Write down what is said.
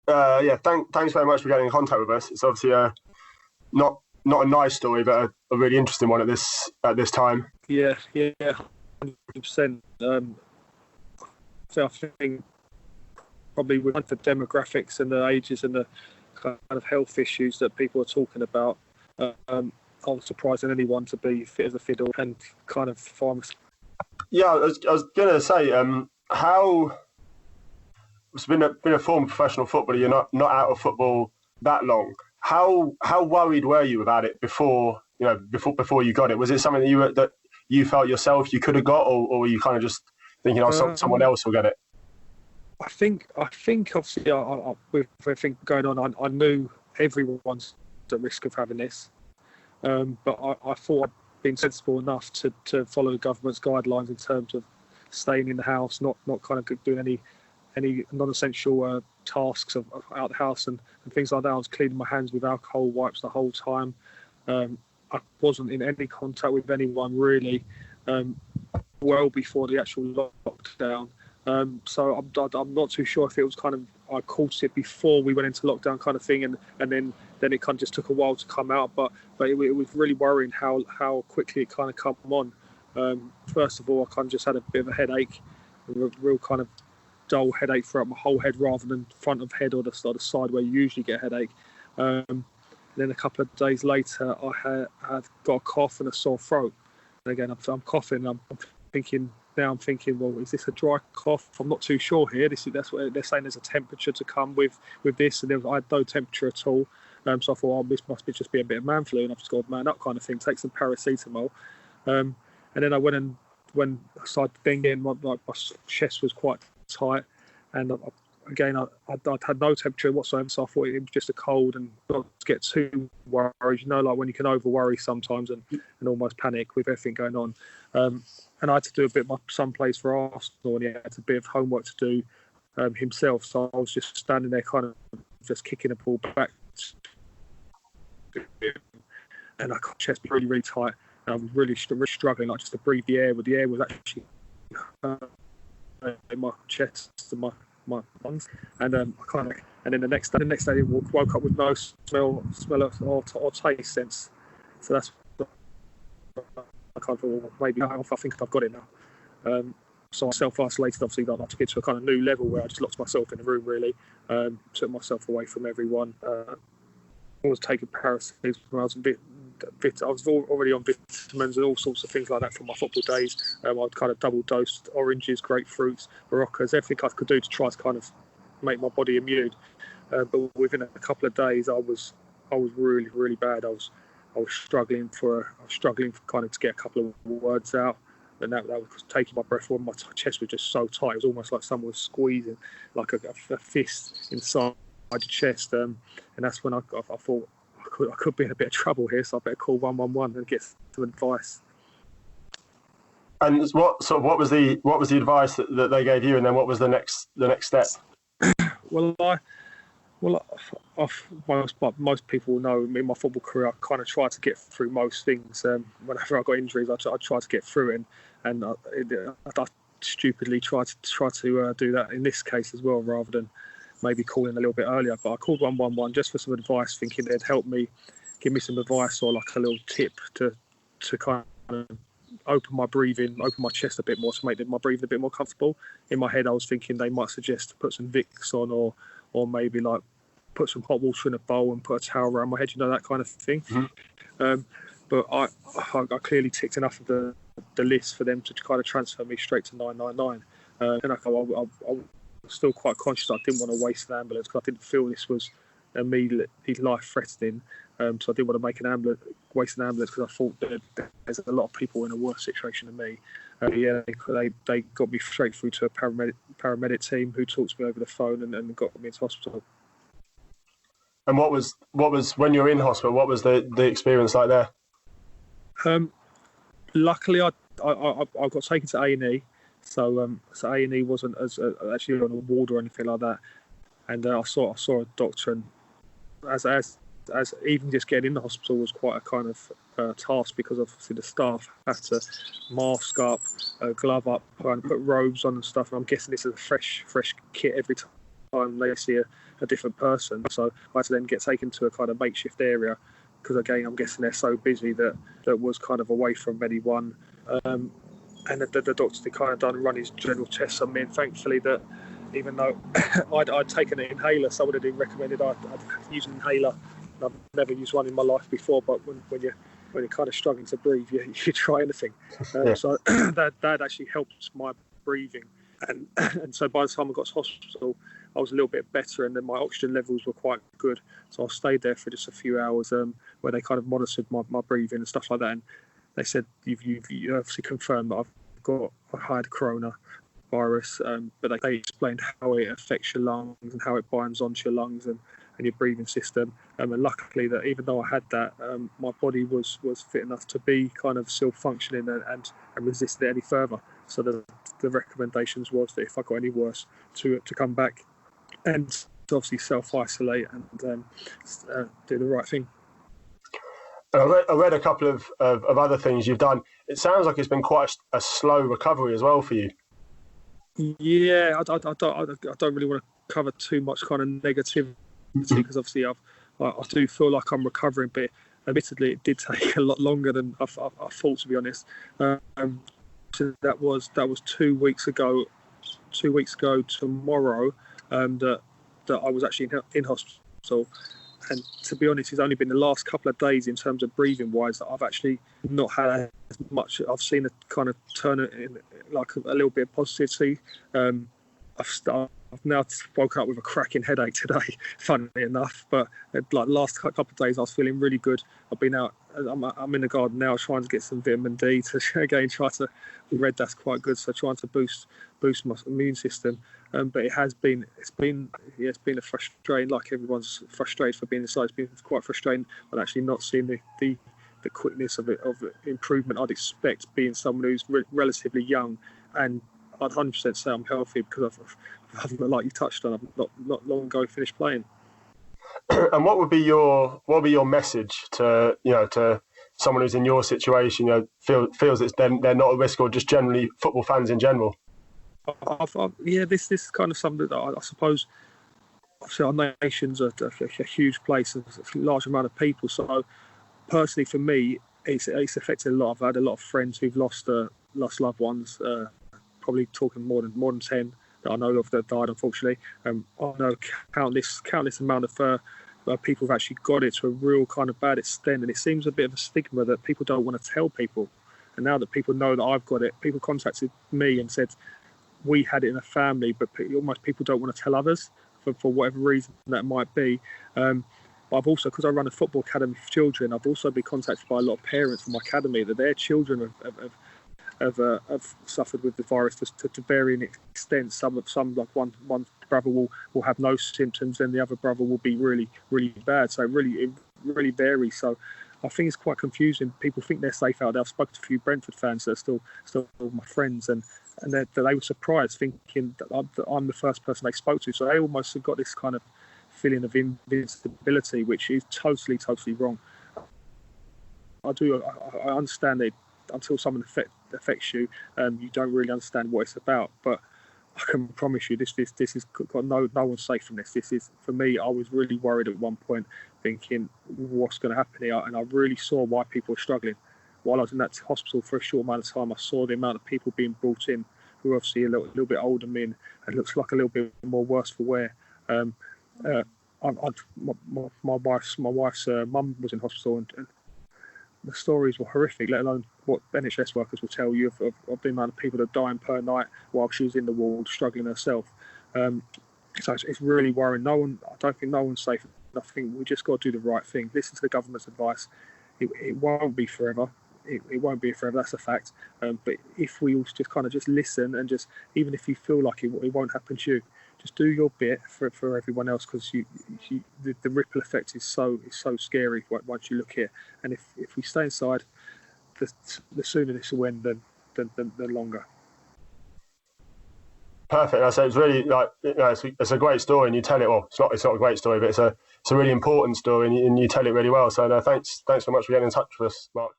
Thanks very much for getting in contact with us. It's obviously not a nice story, but a really interesting one at this time. Yeah, 100%. So I think probably with the demographics and the ages and the kind of health issues that people are talking about, I'm surprising anyone to be fit as a fiddle and kind of farmers. Yeah, I was going to say, how it's been a former professional footballer. You're not out of football that long. How worried were you about it before you got it? Was it something that you felt yourself you could have got, or were you kind of just thinking, someone else will get it? I think obviously with everything going on, I knew everyone's at risk of having this, but I thought I'd been sensible enough to follow the government's guidelines in terms of staying in the house, not kind of doing any non-essential tasks of out the house and things like that. I was cleaning my hands with alcohol wipes the whole time. I wasn't in any contact with anyone really well before the actual lockdown. So I'm not too sure if it was kind of I caught it before we went into lockdown kind of thing, and then it kind of just took a while to come out. But it was really worrying how quickly it kind of come on. First of all, I kind of just had a bit of a headache, a real kind of dull headache throughout my whole head rather than front of head or the side where you usually get a headache. Then a couple of days later, I had got a cough and a sore throat. And again, I'm coughing. I'm thinking, well, is this a dry cough? I'm not too sure here. That's what they're saying. There's a temperature to come with this, and I had no temperature at all. So I thought, this must just be a bit of man flu, and I've just got to man up kind of thing. Take some paracetamol, and then I went and when I started thinking, my chest was quite tight, and again, I had no temperature whatsoever, so I thought it was just a cold and not to get too worried. Like when you can over worry sometimes and almost panic with everything going on. And I had to do a bit of my son plays for Arsenal, and he had a bit of homework to do himself. So I was just standing there, kind of just kicking the ball back, and I got my chest really, really tight. And I was really struggling, like just to breathe the air. But the air was actually in my chest and my lungs, and and then the next day I woke up with no smell or taste sense. So that's I kind of thought, well, maybe I think I've got it now. So I self-isolated. Obviously, I took it to a kind of new level where I just locked myself in the room. Really, took myself away from everyone. I was taking paracetamol. I was already on vitamins and all sorts of things like that from my football days. I'd kind of double dosed oranges, grapefruits, Baroccas, everything I could do to try to kind of make my body immune. But within a couple of days, I was really, really bad. I was struggling kind of to get a couple of words out, and that was taking my breath away. My chest was just so tight. It was almost like someone was squeezing like a fist inside your chest. And that's when I thought I could be in a bit of trouble here, so I better call 111 and get some advice. And what was the advice that they gave you, and then what was the next step? Most people will know in my football career, I kind of tried to get through most things. Whenever I got injuries, I tried to get through it, and I stupidly tried to do that in this case as well, rather than maybe calling a little bit earlier. But I called 111 just for some advice, thinking they'd help me, give me some advice or like a little tip to kind of open my breathing, open my chest a bit more to make my breathing a bit more comfortable. In my head, I was thinking they might suggest to put some Vicks on or maybe like put some hot water in a bowl and put a towel around my head, that kind of thing. Mm-hmm. But I clearly ticked enough of the list for them to kind of transfer me straight to 999. And I was still quite conscious that I didn't want to waste an ambulance because I didn't feel this was immediately life-threatening. So I didn't want to waste an ambulance because I thought that there's a lot of people in a worse situation than me. They got me straight through to a paramedic team who talked to me over the phone and got me into hospital. And what was when you were in hospital? What was the experience like there? Luckily, I got taken to A&E, so A&E wasn't as actually on a ward or anything like that. And I saw a doctor, and as even just getting in the hospital was quite a kind of task because obviously the staff had to mask up, glove up, and put robes on and stuff. And I'm guessing this is a fresh kit every time they see a different person. So I had to then get taken to a kind of makeshift area because, again, I'm guessing they're so busy that was kind of away from anyone. And the doctor had kind of run his general tests on me, and thankfully that even though I'd taken an inhaler, someone had recommended I'd use an inhaler. I've never used one in my life before, but when you're kind of struggling to breathe, you try anything. So that actually helped my breathing. And so by the time I got to hospital, I was a little bit better, and then my oxygen levels were quite good. So I stayed there for just a few hours where they kind of monitored my breathing and stuff like that. And they said, you've obviously confirmed that I had coronavirus, but they explained how it affects your lungs and how it binds onto your lungs and your breathing system. And luckily that even though I had that, my body was fit enough to be kind of still functioning and resisted it any further. So the recommendations was that if I got any worse, to come back and to obviously self-isolate and do the right thing. I read a couple of other things you've done. It sounds like it's been quite a slow recovery as well for you. Yeah, I don't really want to cover too much kind of negativity because obviously I do feel like I'm recovering, but admittedly it did take a lot longer than I thought, to be honest. So that was 2 weeks ago. 2 weeks ago tomorrow, that I was actually in hospital. And to be honest, it's only been the last couple of days in terms of breathing wise that I've actually not had as much. I've seen it kind of turn it in like a little bit of positivity. I've now woken up with a cracking headache today, funnily enough. But like last couple of days, I was feeling really good. I've been out. I'm in the garden now, trying to get some vitamin D to again try to. Read that's quite good, so trying to boost my immune system. But it's been a frustrating. Like everyone's frustrated for being inside. It's been quite frustrating, but actually not seeing the quickness of improvement I'd expect being someone who's relatively young. And I'd 100% say I'm healthy because I've like you touched on, I've not long ago finished playing. And what would be your message to someone who's in your situation, feels that they're not at risk, or just generally football fans in general? This is kind of something that I suppose. Obviously, our nation's a huge place, a large amount of people. So, personally, for me, it's affected a lot. I've had a lot of friends who've lost loved ones. Probably talking more than 10 that I know of that died, unfortunately. I know countless amount of people have actually got it to a real kind of bad extent, and it seems a bit of a stigma that people don't want to tell people. And now that people know that I've got it, people contacted me and said we had it in a family, but almost people don't want to tell others for whatever reason that might be. But I've also, because I run a football academy for children, I've also been contacted by a lot of parents from my academy that their children have suffered with the virus to varying extents. Some like one brother will have no symptoms, and the other brother will be really, really bad. So it really varies. So I think it's quite confusing. People think they're safe out there. I've spoken to a few Brentford fans that are still my friends, and they were surprised, thinking that I'm the first person they spoke to. So they almost have got this kind of feeling of invincibility, which is totally wrong. I understand that until someone affects you, you don't really understand what it's about. But I can promise you, this is got no one's safe from this. This is, for me, I was really worried at one point, thinking what's going to happen here, and I really saw why people were struggling. While I was in that hospital for a short amount of time, I saw the amount of people being brought in who are obviously a little bit older than me, and it looks like a little bit more worse for wear. My wife's mum was in hospital, and the stories were horrific, let alone what NHS workers will tell you of the amount of people that are dying per night while she was in the ward struggling herself. So it's really worrying. I don't think no one's safe. I think we just got to do the right thing. Listen to the government's advice. It won't be forever. It won't be forever. That's a fact. But if we all just listen, and just, even if you feel like it won't happen to you, just do your bit for everyone else, because the ripple effect is so scary once you look here. And if we stay inside, the sooner this will end, the longer. Perfect. So it's really it's a great story, and you tell it well. It's not a great story, but it's a really important story, and you tell it really well. So no, thanks so much for getting in touch with us, Mark.